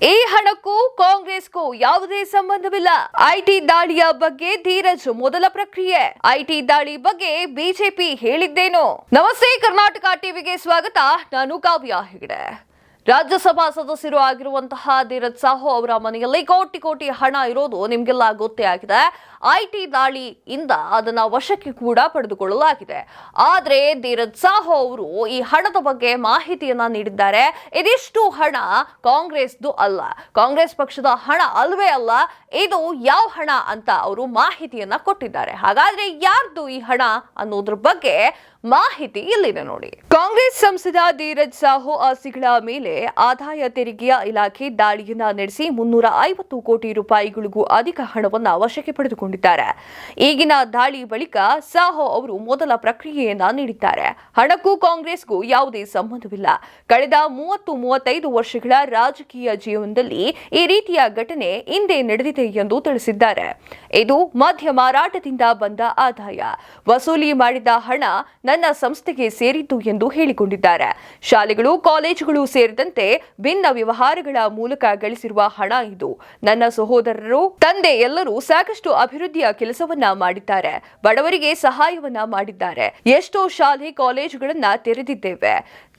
ಈ ಹಣಕ್ಕೂ ಕಾಂಗ್ರೆಸ್ಗೂ ಯಾವುದೇ ಸಂಬಂಧವಿಲ್ಲ. ಐಟಿ ದಾಳಿಯ ಬಗ್ಗೆ ಧೀರಜ್ ಮೊದಲ ಪ್ರಕ್ರಿಯೆ. ಐಟಿ ದಾಳಿ ಬಗ್ಗೆ ಬಿಜೆಪಿ ಹೇಳಿದ್ದೇನು? ನಮಸ್ತೆ, ಕರ್ನಾಟಕ ಟಿವಿಗೆ ಸ್ವಾಗತ. ನಾನು ಕಾವ್ಯ ಹೆಗಡೆ. ರಾಜ್ಯಸಭಾ ಸದಸ್ಯರು ಆಗಿರುವಂತಹ ಧೀರಜ್ ಸಾಹು ಅವರ ಮನೆಯಲ್ಲಿ ಕೋಟಿ ಹಣ ಇರೋದು ನಿಮ್ಗೆಲ್ಲ ಗೊತ್ತೇ ಆಗಿದೆ. ಐಟಿ ದಾಳಿಯಿಂದ ಅದನ್ನ ವಶಕ್ಕೆ ಕೂಡ ಪಡೆದುಕೊಳ್ಳಲಾಗಿದೆ. ಆದ್ರೆ ಧೀರಜ್ ಸಾಹು ಅವರು ಈ ಹಣದ ಬಗ್ಗೆ ಮಾಹಿತಿಯನ್ನ ನೀಡಿದ್ದಾರೆ. ಇದಿಷ್ಟು ಹಣ ಕಾಂಗ್ರೆಸ್ದು ಅಲ್ಲ, ಕಾಂಗ್ರೆಸ್ ಪಕ್ಷದ ಹಣ ಅಲ್ವೇ ಅಲ್ಲ, ಇದು ಯಾವ ಹಣ ಅಂತ ಅವರು ಮಾಹಿತಿಯನ್ನ ಕೊಟ್ಟಿದ್ದಾರೆ. ಹಾಗಾದ್ರೆ ಯಾರ್ದು ಈ ಹಣ ಅನ್ನೋದ್ರ ಬಗ್ಗೆ ಮಾಹಿತಿ ಇಲ್ಲಿದೆ ನೋಡಿ. ಕಾಂಗ್ರೆಸ್ ಸಂಸದ ಧೀರಜ್ ಸಾಹು ಆಸ್ತಿಗಳ ಮೇಲೆ ಆದಾಯ ತೆರಿಗೆಯ ಇಲಾಖೆ ದಾಳಿಯನ್ನ ನಡೆಸಿ 350 ಕೋಟಿ ರೂಪಾಯಿಗಳಿಗೂ ಅಧಿಕ ಹಣವನ್ನ ವಶಕ್ಕೆ ಪಡೆದುಕೊಂಡಿದ್ದಾರೆ. ಈಗಿನ ದಾಳಿ ಬಳಿಕ ಸಾಹು ಅವರು ಮೊದಲ ಪ್ರಕ್ರಿಯೆಯನ್ನ ನೀಡಿದ್ದಾರೆ. ಹಣಕ್ಕೂ ಕಾಂಗ್ರೆಸ್ಗೂ ಯಾವುದೇ ಸಂಬಂಧವಿಲ್ಲ. ಕಳೆದ 30-35 ವರ್ಷಗಳ ರಾಜಕೀಯ ಜೀವನದಲ್ಲಿ ಈ ರೀತಿಯ ಘಟನೆ ಹಿಂದೆ ನಡೆದಿದೆ ಎಂದು ತಿಳಿಸಿದ್ದಾರೆ. ಇದು ಮದ್ಯ ಮಾರಾಟದಿಂದ ಬಂದ ಆದಾಯ. ವಸೂಲಿ ಮಾಡಿದ ಹಣ ನನ್ನ ಸಂಸ್ಥೆಗೆ ಸೇರಿದ್ದು ಎಂದು ಹೇಳಿಕೊಂಡಿದ್ದಾರೆ. ಶಾಲೆಗಳು, ಕಾಲೇಜುಗಳು ಸೇರಿದಂತೆ ಭಿನ್ನ ವ್ಯವಹಾರಗಳ ಮೂಲಕ ಗಳಿಸಿರುವ ಹಣ ಇದು. ನನ್ನ ಸಹೋದರರು, ತಂದೆ ಎಲ್ಲರೂ ಸಾಕಷ್ಟು ಅಭಿವೃದ್ಧಿಯ ಕೆಲಸವನ್ನ ಮಾಡಿದ್ದಾರೆ. ಬಡವರಿಗೆ ಸಹಾಯವನ್ನ ಮಾಡಿದ್ದಾರೆ. ಎಷ್ಟೋ ಶಾಲೆ, ಕಾಲೇಜುಗಳನ್ನ ತೆರೆದಿದ್ದೇವೆ.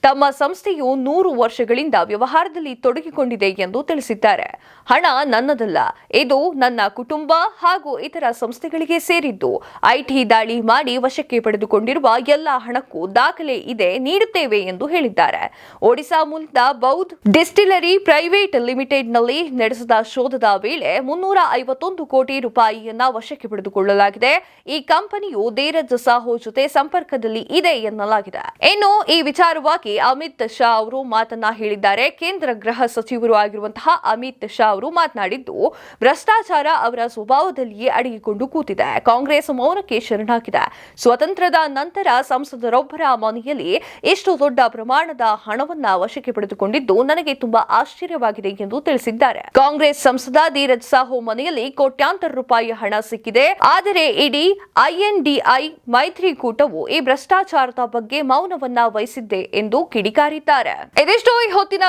ತಮ್ಮ ಸಂಸ್ಥೆಯು 100 ವರ್ಷಗಳಿಂದ ವ್ಯವಹಾರದಲ್ಲಿ ತೊಡಗಿಕೊಂಡಿದೆ ಎಂದು ತಿಳಿಸಿದ್ದಾರೆ. ಹಣ ನನ್ನದಲ್ಲ, ಇದು ನನ್ನ ಕುಟುಂಬ ಹಾಗೂ ಇತರ ಸಂಸ್ಥೆಗಳಿಗೆ ಸೇರಿದ್ದು. ಐಟಿ ದಾಳಿ ಮಾಡಿ ವಶಕ್ಕೆ ಪಡೆದುಕೊಂಡಿರುವ ಎಲ್ಲ ಹಣಕ್ಕೂ ದಾಖಲೆ ಇದೆ, ನೀಡುತ್ತೇವೆ ಎಂದು ಹೇಳಿದ್ದಾರೆ. ಒಡಿಶಾ ಮೂಲದ ಬೌದ್ಧ ಡಿಸ್ಟಿಲರಿ ಪ್ರೈವೇಟ್ ಲಿಮಿಟೆಡ್ನಲ್ಲಿ ನಡೆಸಿದ ಶೋಧದ ವೇಳೆ 351 ಕೋಟಿ ರೂಪಾಯಿಯನ್ನ ವಶಕ್ಕೆ ಪಡೆದುಕೊಳ್ಳಲಾಗಿದೆ. ಈ ಕಂಪನಿಯು ಧೀರಜ್ ಸಾಹು ಜೊತೆ ಸಂಪರ್ಕದಲ್ಲಿ ಇದೆ ಎನ್ನಲಾಗಿದೆ. ಇನ್ನು ಈ ವಿಚಾರವಾಗಿ ಅಮಿತ್ ಶಾ ಅವರು ಮಾತನ್ನ ಹೇಳಿದ್ದಾರೆ. ಕೇಂದ್ರ ಗೃಹ ಸಚಿವರು ಆಗಿರುವಂತಹ ಅಮಿತ್ ಶಾ ಅವರು ಮಾತನಾಡಿದ್ದು, ಭ್ರಷ್ಟಾಚಾರ ಅವರ ಸ್ವಭಾವದಲ್ಲಿಯೇ ಅಡಗಿಕೊಂಡು ಕೂತಿದೆ. ಕಾಂಗ್ರೆಸ್ ಮೌನಕ್ಕೆ ಶರಣಾಗಿದೆ. ಸ್ವತಂತ್ರದ ನಂತರ ಸಂಸದರೊಬ್ಬರ ಮನೆಯಲ್ಲಿ ಇಷ್ಟು ದೊಡ್ಡ ಪ್ರಮಾಣದ ಹಣವನ್ನ ವಶಕ್ಕೆ ಪಡೆದುಕೊಂಡಿದ್ದು ನನಗೆ ತುಂಬಾ ಆಶ್ಚರ್ಯವಾಗಿದೆ ಎಂದು ತಿಳಿಸಿದ್ದಾರೆ. ಕಾಂಗ್ರೆಸ್ ಸಂಸದ ಧೀರಜ್ ಸಾಹು ಮನೆಯಲ್ಲಿ ಕೋಟ್ಯಾಂತರ ರೂಪಾಯಿ ಹಣ ಸಿಕ್ಕಿದೆ. ಆದರೆ ಇಡೀ ಐಎನ್ಡಿಐ ಮೈತ್ರಿಕೂಟವು ಈ ಭ್ರಷ್ಟಾಚಾರದ ಬಗ್ಗೆ ಮೌನವನ್ನ ವಹಿಸಿದೆ ಎಂದು ಕಿಡಿಕಾರಿದ್ದಾರೆ. ಇದಿಷ್ಟು ಈ ಹೊತ್ತಿನ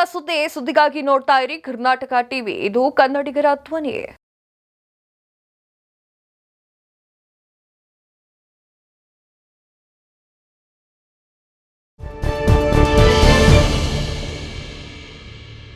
ಸುದ್ದಿಗಾಗಿ ನೋಡ್ತಾ ಇರಿ ಕರ್ನಾಟಕ ಟಿವಿ. ಇದು ಕನ್ನಡಿಗರ ಧ್ವನಿ.